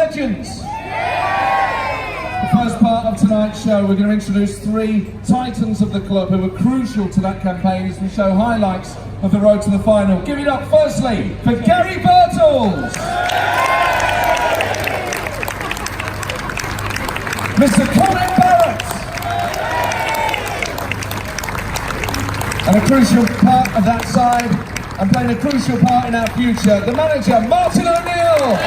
legends? The first part of tonight's show, we're going to introduce 3 titans of the club who were crucial to that campaign as we show highlights of the road to the final. Give it up firstly for Gary Birtles, Mr. Colin Barrett, and a crucial part of that side, and playing a crucial part in our future, the manager, Martin O'Neill.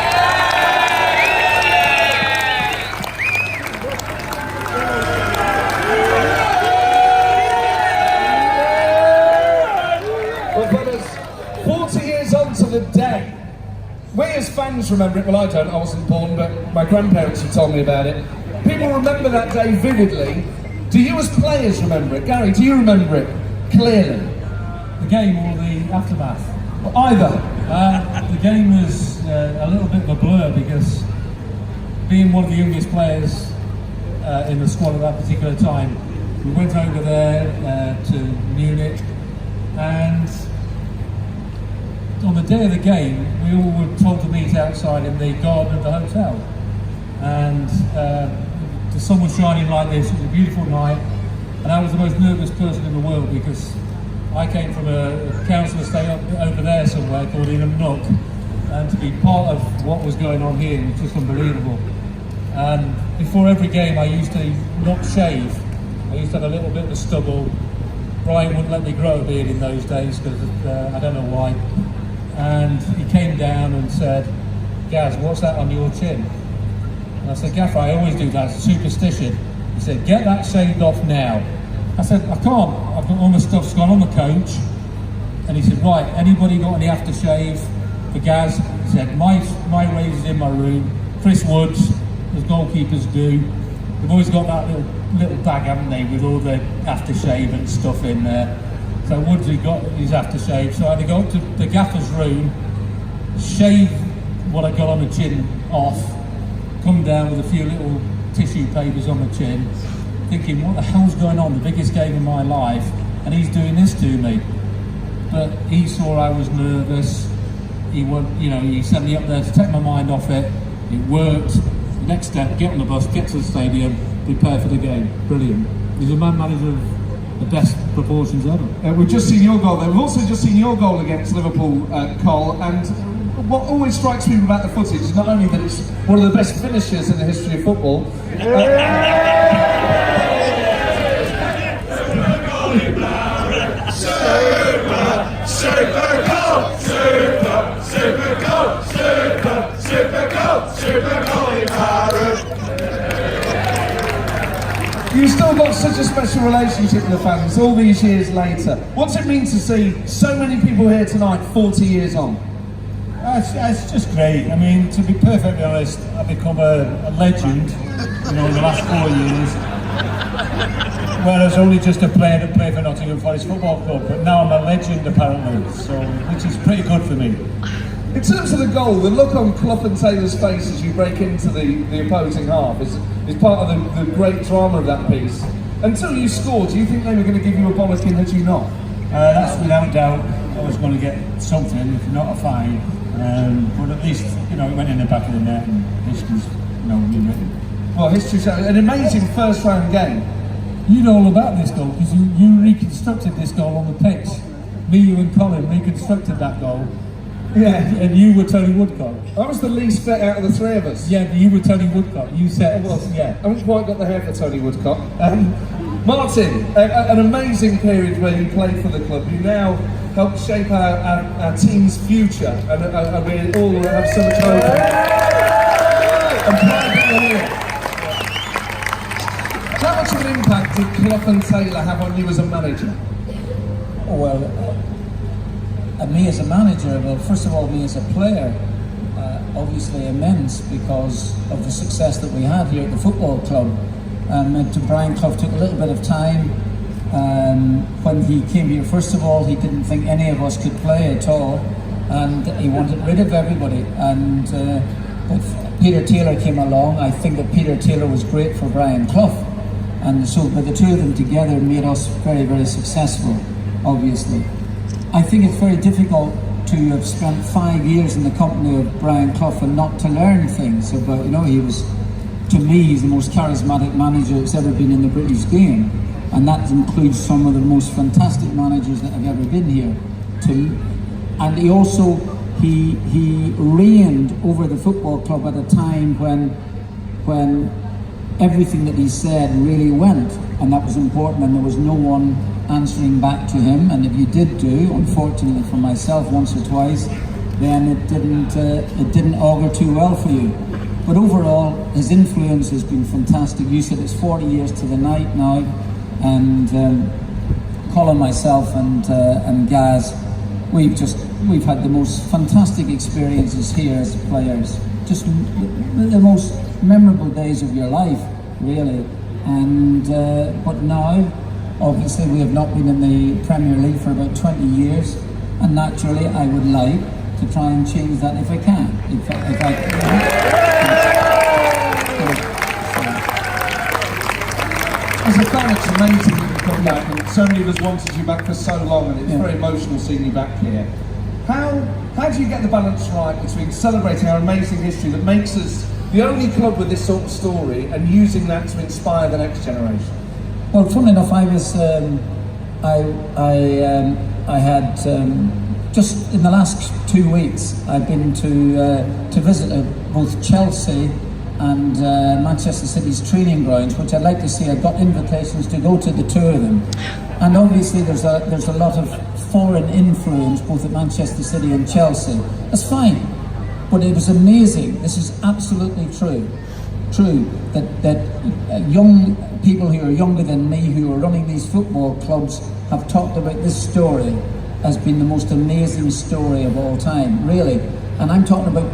Well, brothers, 40 years on to the day. We as fans remember it. Well, I don't, I wasn't born, but my grandparents have told me about it. People remember that day vividly. Do you as players remember it? Gary, do you remember it clearly? The game or the aftermath? Well, either. The game was a little bit of a blur because being one of the youngest players in the squad at that particular time, we went over there to Munich, and on the day of the game we all were told to meet outside in the garden of the hotel, and the sun was shining like this. It was a beautiful night, and I was the most nervous person in the world because I came from a council estate over there somewhere called Inham Nook, and to be part of what was going on here was just unbelievable. And before every game I used to not shave. I used to have a little bit of stubble. Brian wouldn't let me grow a beard in those days because I don't know why. And he came down and said, "Gaz, what's that on your chin?" And I said, "Gaffer, I always do that, it's a superstition." He said, "Get that shaved off now." I said, "I can't, I've got all my stuff's gone on the coach." And he said, "Right, anybody got any aftershave for Gaz?" He said, my razor's in my room. Chris Woods, as goalkeepers do, they've always got that little bag, haven't they, with all the aftershave and stuff in there. So Woodsy got his aftershave, so I had to go up to the gaffer's room, shave what I got on the chin off, come down with a few little tissue papers on the chin, thinking, what the hell's going on, the biggest game of my life, and he's doing this to me. But he saw I was nervous. He sent me up there to take my mind off it. It worked. Next step, get on the bus, get to the stadium, prepare for the game. Brilliant. He's a man manager of the best proportions ever. We've just seen your goal there. We've also just seen your goal against Liverpool, Cole, and what always strikes me about the footage is not only that it's one of the best finishers in the history of football. Super goal! Super goal! Super goal! Super goal in Paris! You've still got such a special relationship with the fans all these years later. What's it mean to see so many people here tonight 40 years on? It's just great. I mean, to be perfectly honest, I've become a legend, in the last 4 years. Whereas only just a player that played for Nottingham Forest Football Club, but now I'm a legend apparently, which is pretty good for me. In terms of the goal, the look on Clough and Taylor's face as you break into the opposing half is part of the great drama of that piece. Until you scored, do you think they were going to give you a bollocking had you not? That's without doubt. I was going to get something, if not a fine. But at least, it went in the back of the net, and history's, rewritten. Well, history's an amazing first round game. You know all about this goal because you reconstructed this goal on the pitch. Me, you and Colin reconstructed that goal. Yeah. And you were Tony Woodcock. I was the least fit out of the 3 of us. Yeah, you were Tony Woodcock. You said... I was. Yeah. I haven't quite got the hair for Tony Woodcock. Martin, an amazing period where you played for the club. You now help shape our team's future, and we all have so much hope. And pride that you're here. How much of an impact did Clough and Taylor have on you as a manager? Oh, well, me as a manager, well, first of all, me as a player, obviously immense because of the success that we had here at the football club. To Brian Clough took a little bit of time. When he came here, first of all, he didn't think any of us could play at all, and he wanted rid of everybody. And Peter Taylor came along. I think that Peter Taylor was great for Brian Clough, and so the 2 of them together made us very, very successful, obviously. I think it's very difficult to have spent 5 years in the company of Brian Clough and not to learn things about, he was, to me, he's the most charismatic manager that's ever been in the British game, and that includes some of the most fantastic managers that have ever been here. And he also, he reigned over the football club at a time when everything that he said really went, and that was important, and there was no one answering back to him. And if you did do, unfortunately for myself, once or twice, then it didn't augur too well for you. But overall, his influence has been fantastic. You said it's 40 years to the night now, and Colin, myself, and Gaz, we've had the most fantastic experiences here as players. Just the most memorable days of your life, really. And but now, obviously, we have not been in the Premier League for about 20 years, and naturally, I would like to try and change that if I can. If I As a fan, it's amazing that you come back, and so many of us wanted you back for so long, and it's very emotional seeing you back here. How do you get the balance right between celebrating our amazing history that makes us the only club with this sort of story, and using that to inspire the next generation? Well, funnily enough, I was, I had just in the last 2 weeks, I've been to visit both Chelsea and Manchester City's training grounds, which I'd like to see. I got invitations to go to the two of them, and obviously there's a lot of foreign influence both at Manchester City and Chelsea. That's fine, but it was amazing. This is absolutely true that young people who are younger than me, who are running these football clubs, have talked about this story as being the most amazing story of all time, really. And I'm talking about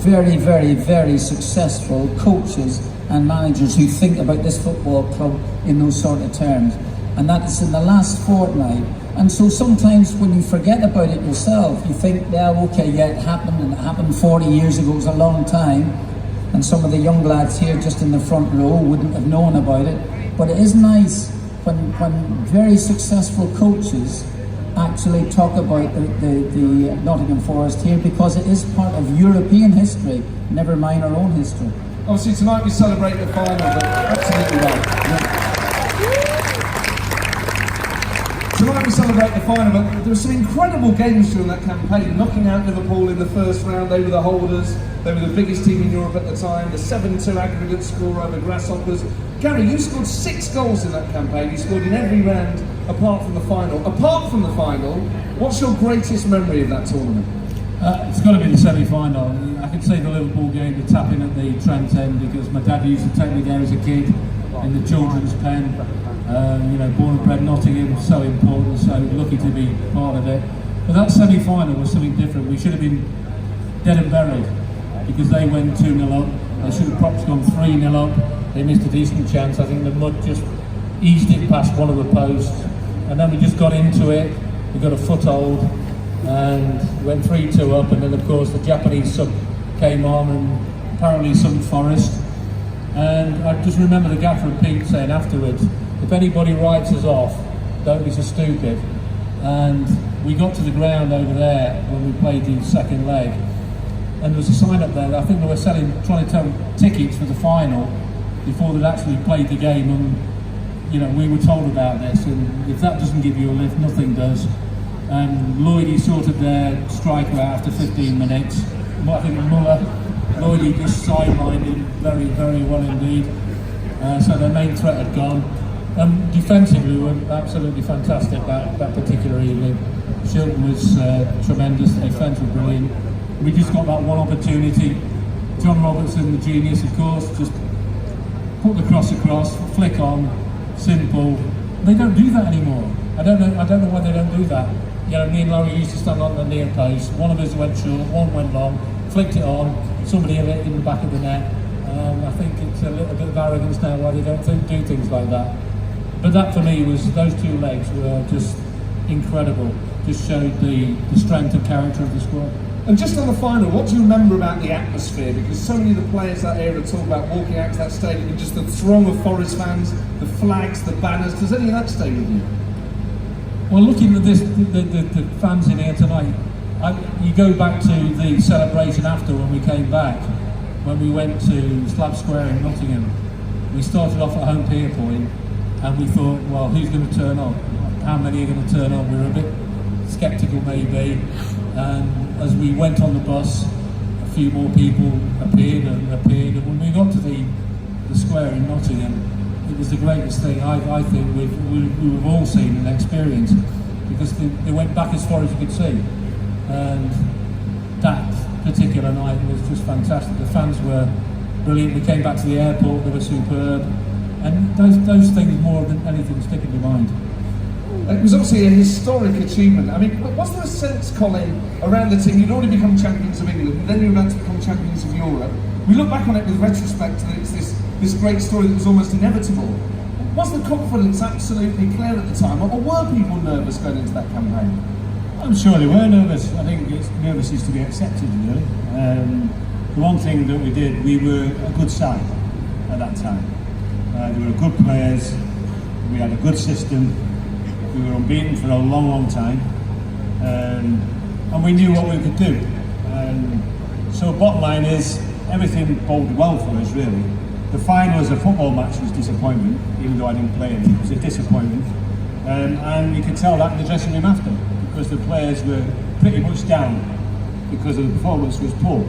very, very, very successful coaches and managers who think about this football club in those sort of terms. And that is in the last fortnight. And so sometimes when you forget about it yourself, you think, okay, it happened, and it happened 40 years ago, it was a long time. And some of the young lads here just in the front row wouldn't have known about it. But it is nice when very successful coaches actually talk about the Nottingham Forest here, because it is part of European history, never mind our own history. Obviously tonight we celebrate the final, but absolutely right. Tonight we celebrate the final, but there were some incredible games during that campaign. Knocking out Liverpool in the first round, they were the holders, they were the biggest team in Europe at the time, the 7-2 aggregate score over Grasshoppers. Gary, you scored 6 goals in that campaign. You scored in every round apart from the final. Apart from the final, what's your greatest memory of that tournament? It's got to be the semi-final. I can say the Liverpool game, the tapping at the Trent End, because my dad used to take me there as a kid in the children's pen. Born and bred Nottingham, so important, so lucky to be part of it. But that semi-final was something different. We should have been dead and buried, because they went 2-0 up. They should have perhaps gone 3-0 up. They missed a decent chance. I think the mud just eased it past one of the posts, and then we just got into it. We got a foothold and went 3-2 up, and then of course the Japanese sub came on, and apparently some Forest. And I just remember the gaffer and Pete saying afterwards, if anybody writes us off, don't be so stupid. And we got to the ground over there when we played the second leg, and there was a sign up there. I think they were trying to sell tickets for the final before they'd actually played the game, and we were told about this, and if that doesn't give you a lift, nothing does. And Lloydie sorted their striker out after 15 minutes. I think Lloydie just sidelined him very, very well indeed. So their main threat had gone. Defensively, we were absolutely fantastic that particular evening. Shilton was tremendous, the defence was brilliant. We just got that one opportunity. John Robertson, the genius, of course, just put the cross across, flick on, simple. They don't do that anymore. I don't know why they don't do that. Me and Larry used to stand on the near post. One of us went short, one went long, flicked it on, somebody hit it in the back of the net. I think it's a little bit of arrogance now why they don't do things like that. But that for me was, those 2 legs were just incredible. Just showed the strength and character of the squad. And just on the final, what do you remember about the atmosphere? Because so many of the players that era talk about walking out to that stadium and just the throng of Forest fans, the flags, the banners. Does any of that stay with you? Well, looking at this, the fans in here tonight, You go back to the celebration after when we came back, when we went to Slab Square in Nottingham. We started off at home pier point, and we thought, well, who's going to turn up? How many are going to turn up? We were a bit sceptical maybe, and as we went on the bus, a few more people appeared, and when we got to the square in Nottingham, it was the greatest thing I think we've all seen and experienced, because they went back as far as you could see, and that particular night was just fantastic. The fans were brilliant. We came back to the airport, they were superb, and those things more than anything stick in your mind. It was obviously a historic achievement. I mean, was there a sense, Colin, around the team? You'd already become champions of England, and then you were about to become champions of Europe. We look back on it with retrospect, and it's this great story that was almost inevitable. Was the confidence absolutely clear at the time, or were people nervous going into that campaign? I'm sure they were nervous. I think nervous is to be accepted, really. The one thing that we did, we were a good side at that time. They were good players, we had a good system, we were unbeaten for a long, long time, and we knew what we could do. So bottom line is, everything boded well for us, really. The final as a football match was disappointment, even though I didn't play it. It was a disappointment, and you could tell that in the dressing room after, because the players were pretty much down because the performance was poor.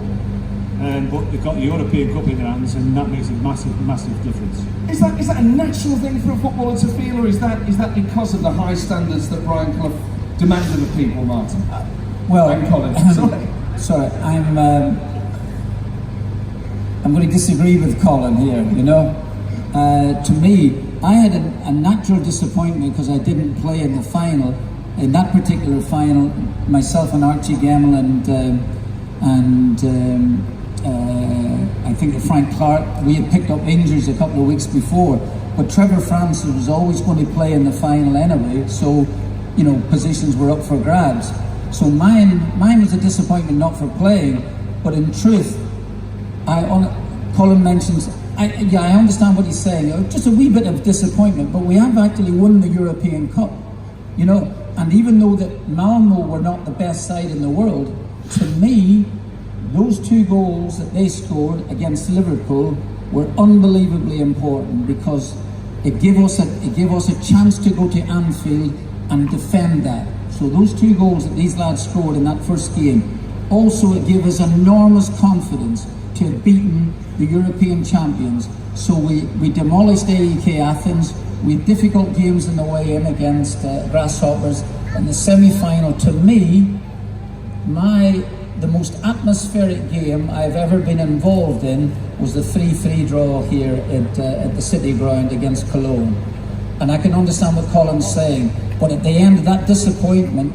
But they've got the European Cup in their hands, and that makes a massive, massive difference. Is that a natural thing for a footballer to feel, or is that because of the high standards that Brian Clough demanded of people, Martin? Well, and Colin, sorry, I'm going to disagree with Colin here. You know, to me, I had a natural disappointment because I didn't play in the final. In that particular final, myself and Archie Gemmell and I think Frank Clark, we had picked up injuries a couple of weeks before, but Trevor Francis was always going to play in the final anyway, so you know, positions were up for grabs. So mine was a disappointment not for playing, but in truth, Colin mentions, I understand what he's saying, just a wee bit of disappointment, but we have actually won the European Cup, you know, and even though that Malmo were not the best side in the world, to me, those 2 goals that they scored against Liverpool were unbelievably important, because it gave us a chance to go to Anfield and defend that. So those 2 goals that these lads scored in that first game, also it gave us enormous confidence to have beaten the European champions. So we demolished AEK Athens. We had difficult games in the way in against Grasshoppers. And the semi-final, to me, the most atmospheric game I've ever been involved in was the 3-3 draw here at the City Ground against Cologne. And I can understand what Colin's saying, but at the end, that disappointment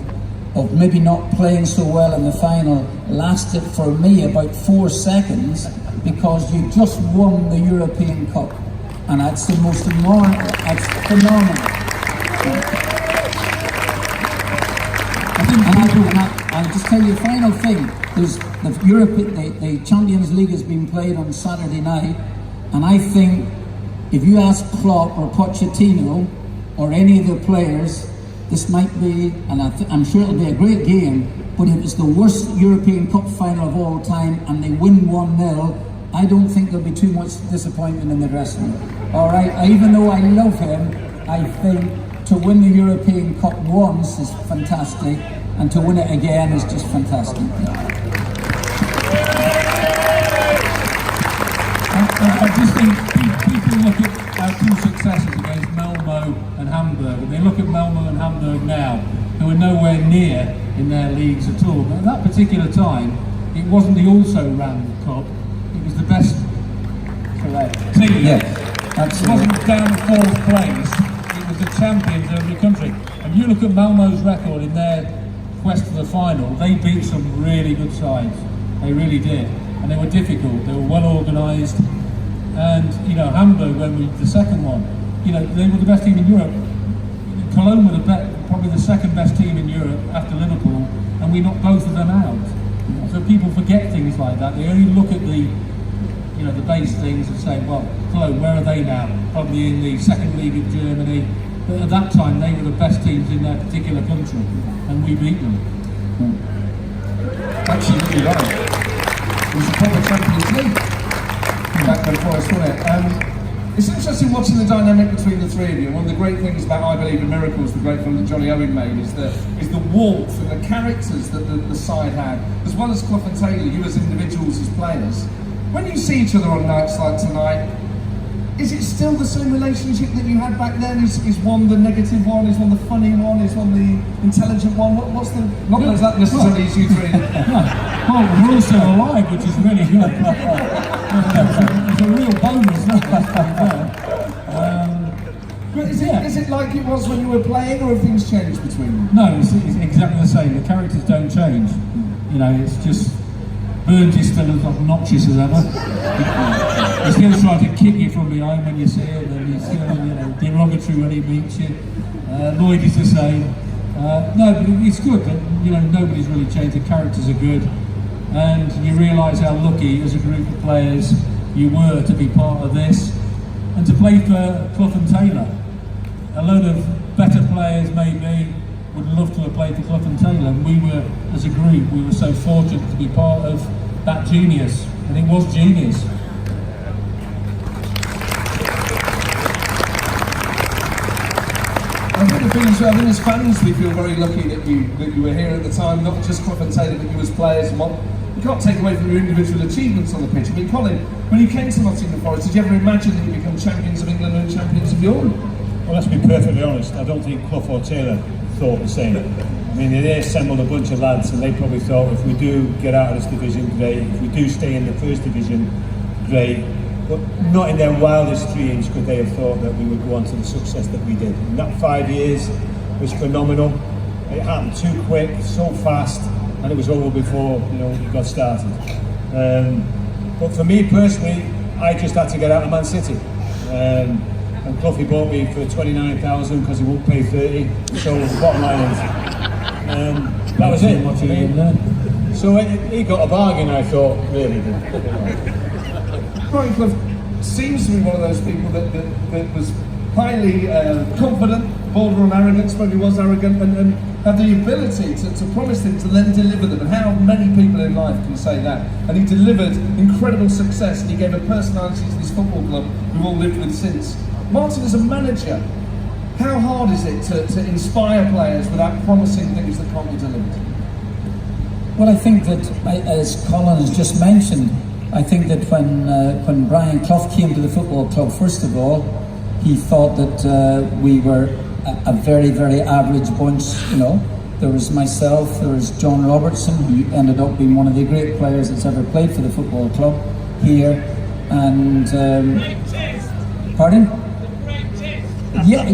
of maybe not playing so well in the final lasted for me about 4 seconds, because you just won the European Cup, and that's the most that's phenomenal. I'll just tell you a final thing. There's the Champions League has been played on Saturday night, and I think if you ask Klopp or Pochettino or any of the players, this might be, and I'm sure it'll be a great game, but if it's the worst European Cup final of all time and they win 1-0, I don't think there'll be too much disappointment in the dressing room. All right, even though I love him, I think to win the European Cup once is fantastic, and to win it again is just fantastic. I just think people look at our 2 successes against Malmo and Hamburg, and they look at Malmo and Hamburg now, who are nowhere near in their leagues at all. But at that particular time, it wasn't the also-ran Cup, it was the best team. Yeah, absolutely. It wasn't down 4th place, it was the champions of every country. And you look at Malmo's record in their quest to the final, they beat some really good sides. They really did. And they were difficult, they were well organised. And, you know, Hamburg, the second one, you know, they were the best team in Europe. Cologne were probably the second best team in Europe after Liverpool, and we knocked both of them out. So people forget things like that. They only look at the base things and say, well, Cologne, where are they now? Probably in the second league of Germany. But at that time, they were the best teams in their particular country, and we beat them. Absolutely right. It was a proper Champions League back then for us, wasn't it? It's interesting watching the dynamic between the three of you. One of the great things about I Believe in Miracles, the great film that Johnny Owen made, is the warmth and the characters that the side had, as well as Clough and Taylor, you as individuals, as players. When you see each other on nights like tonight, is it still the same relationship that you had back then? Is one the negative one? Is one the funny one? Is one the intelligent one? What's the... Not that that necessarily is you three. Well, we're also alive, which is really good. It's a real bonus. But is it like it was when you were playing, or have things changed between you? No, it's exactly the same. The characters don't change. You know, it's just Burns is still as obnoxious as ever. He's still trying to kick you from behind when you see him, and he's still, you know, derogatory when he meets you. Lloyd is the same. No, but it's good that, you know, nobody's really changed. The characters are good, and you realise how lucky as a group of players you were to be part of this and to play for Clough and Taylor. A load of better players maybe would love to have played for Clough and Taylor, and we were, as a group, we were so fortunate to be part of that genius, and it was genius. I think as fans we feel very lucky that you were here at the time, not just Clough and Taylor, but you as players. And what you can't take away from your individual achievements on the pitch. I mean, Colin, when you came to Nottingham Forest, did you ever imagine that you'd become champions of England and champions of Europe? Well, let's be perfectly honest, I don't think Clough or Taylor thought the same. I mean, they assembled a bunch of lads and they probably thought, if we do get out of this division, great. If we do stay in the first division, great. But not in their wildest dreams could they have thought that we would go on to the success that we did. And that 5 years was phenomenal. It happened too quick, so fast, and it was over before, you know, it got started. But for me personally, I just had to get out of Man City. And Cloughie bought me for 29,000 because he won't pay 30. So the bottom line is, that was it. So he got a bargain, I thought, really did. Brian Clough seems to be one of those people that was highly confident, border on arrogance, maybe was arrogant, and had the ability to promise things and then deliver them. And how many people in life can say that? And he delivered incredible success, and he gave a personality to this football club we've all lived with since. Martin, as a manager, how hard is it to inspire players without promising things that can't be delivered? Well, I think that, as Colin has just mentioned, I think that when Brian Clough came to the football club, first of all, he thought that we were a very, very average bunch, you know. There was myself, there was John Robertson, who ended up being one of the great players that's ever played for the football club here, and pardon? Yeah.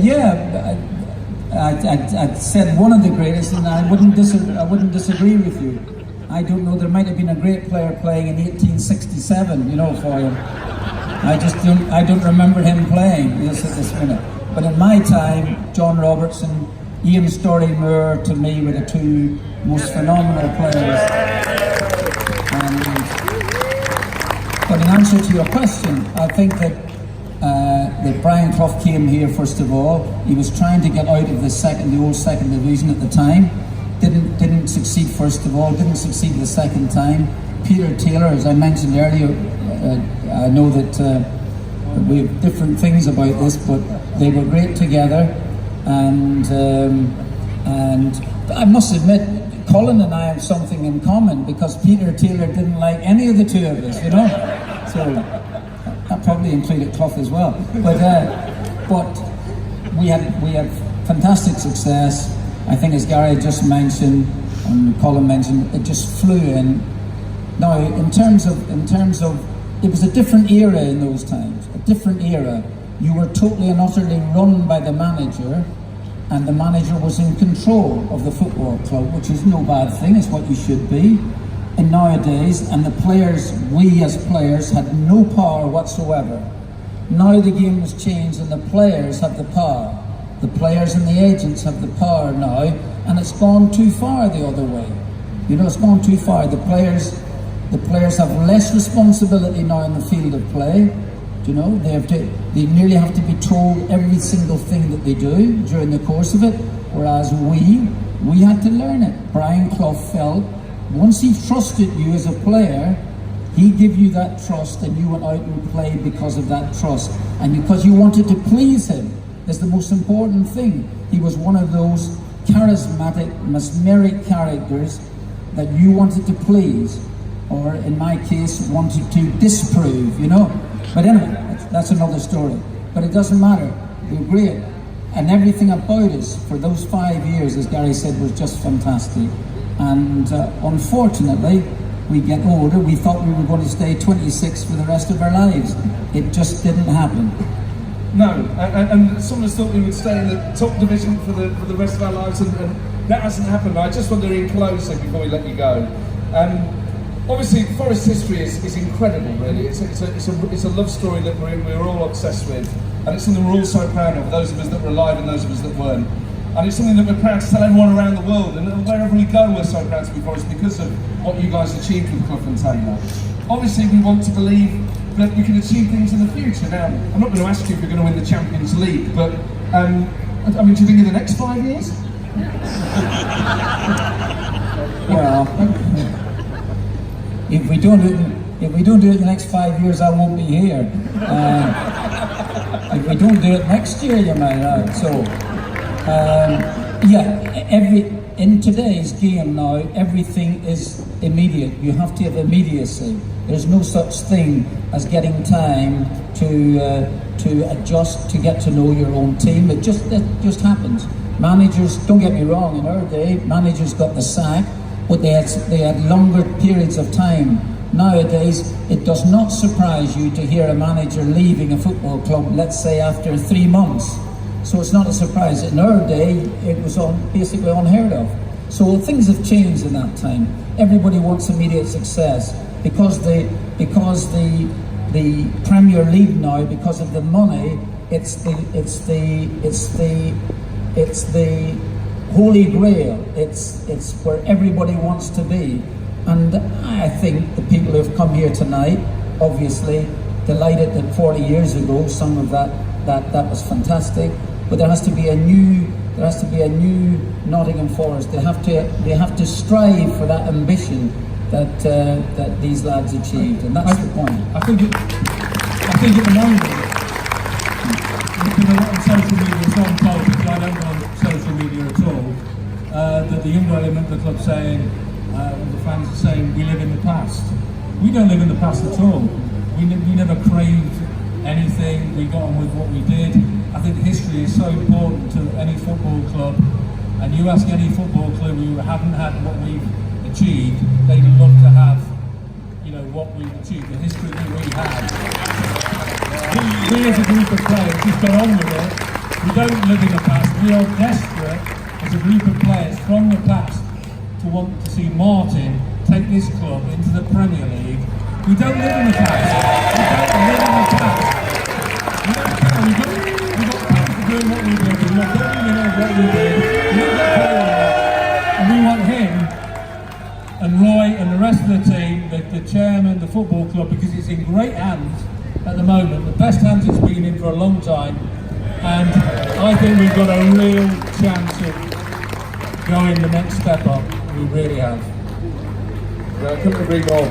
I said one of the greatest, and I wouldn't disagree with you. I don't know. There might have been a great player playing in 1867, you know, for him. I don't remember him playing at this minute. But in my time, John Robertson, Ian Storey-Moore, to me, were the two most phenomenal players. But in answer to your question, I think that Brian Clough came here first of all. He was trying to get out of the old second division at the time. Didn't succeed first of all. Didn't succeed the second time. Peter Taylor, as I mentioned earlier, I know that we have different things about this, but they were great together. And I must admit, Colin and I have something in common, because Peter Taylor didn't like any of the two of us, you know. So that probably included Clough as well. But we had fantastic success. I think, as Gary just mentioned and Colin mentioned, it just flew in. Now, in terms of, it was a different era in those times. A different era. You were totally and utterly run by the manager, and the manager was in control of the football club, which is no bad thing. It's what you should be. And nowadays, and the players, we as players, had no power whatsoever. Now the game has changed, and the players have the power. The players and the agents have the power now, and it's gone too far the other way. You know, it's gone too far. The players have less responsibility now in the field of play. You know, they nearly have to be told every single thing that they do during the course of it, whereas we had to learn it. Brian Clough felt Once he trusted you as a player, he gave you that trust, and you went out and played because of that trust, and because you wanted to please him. Is the most important thing. He was one of those charismatic, mesmeric characters that you wanted to please, or in my case, wanted to disprove, you know. But anyway, that's another story. But it doesn't matter. We're great. And everything about us for those 5 years, as Gary said, was just fantastic. And unfortunately, we get older. We thought we were going to stay 26 for the rest of our lives. It just didn't happen. No, and some of us thought we would stay in the top division for the rest of our lives, and that hasn't happened. I just wonder, in closing, before we let you go, obviously Forest history is incredible, really. It's a love story that we're all obsessed with, and it's something we're all so proud of, those of us that were alive and those of us that weren't. And it's something that we're proud to tell everyone around the world, and wherever we go we're so proud to be Forest because of what you guys achieved with Clough and Taylor. Obviously we want to believe that we can achieve things in the future. Now, I'm not going to ask you if you're going to win the Champions League, but I mean, do you think in the next 5 years? Well, if we don't do it in the next 5 years, I won't be here. If we don't do it next year, you might. So, yeah, in today's game now, everything is immediate. You have to have immediacy. There's no such thing as getting time to adjust, to get to know your own team. It just happens. Managers, don't get me wrong, in our day, managers got the sack, but they had longer periods of time. Nowadays, it does not surprise you to hear a manager leaving a football club, let's say after 3 months. So it's not a surprise. In our day, it was basically unheard of. So things have changed in that time. Everybody wants immediate success because the Premier League now, because of the money, it's the Holy Grail. It's where everybody wants to be. And I think the people who have come here tonight, obviously delighted that 40 years ago some of that was fantastic. But there has to be a new Nottingham Forest. They have to strive for that ambition that these lads achieved, and that's the point. I think at the moment, looking a lot on social media, it's on poll, because I don't go on social media at all, that the younger element of the club saying, the fans are saying, we live in the past. We don't live in the past at all. We never craved anything, we got on with what we did. I think history is so important to any football club, and you ask any football club who haven't had what we've achieved, they'd love to have, what we've achieved, the history that we have. We as a group of players just got on with it. We don't live in the past. We are desperate as a group of players from the past to want to see Martin take this club into the Premier League. We don't live in the past. We don't live in the past. We've got plans to do what we did. We want what we did. And we want him and Roy and the rest of the team, the chairman, the football club, because it's in great hands at the moment, the best hands it's been in for a long time, and I think we've got a real chance of going the next step up. We really have. I couldn't agree more.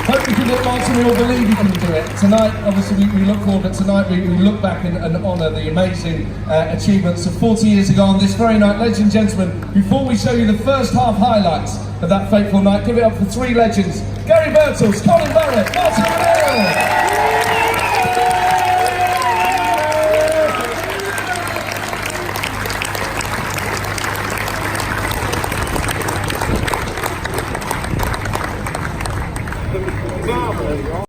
Hope you can do it, Martin. We all believe you can do it. Tonight, obviously, we look forward, but tonight we look back and honour the amazing achievements of 40 years ago on this very night. Ladies and gentlemen, before we show you the first half highlights of that fateful night, give it up for 3 legends: Gary Birtles, Colin Barrett, Martin O'Neill.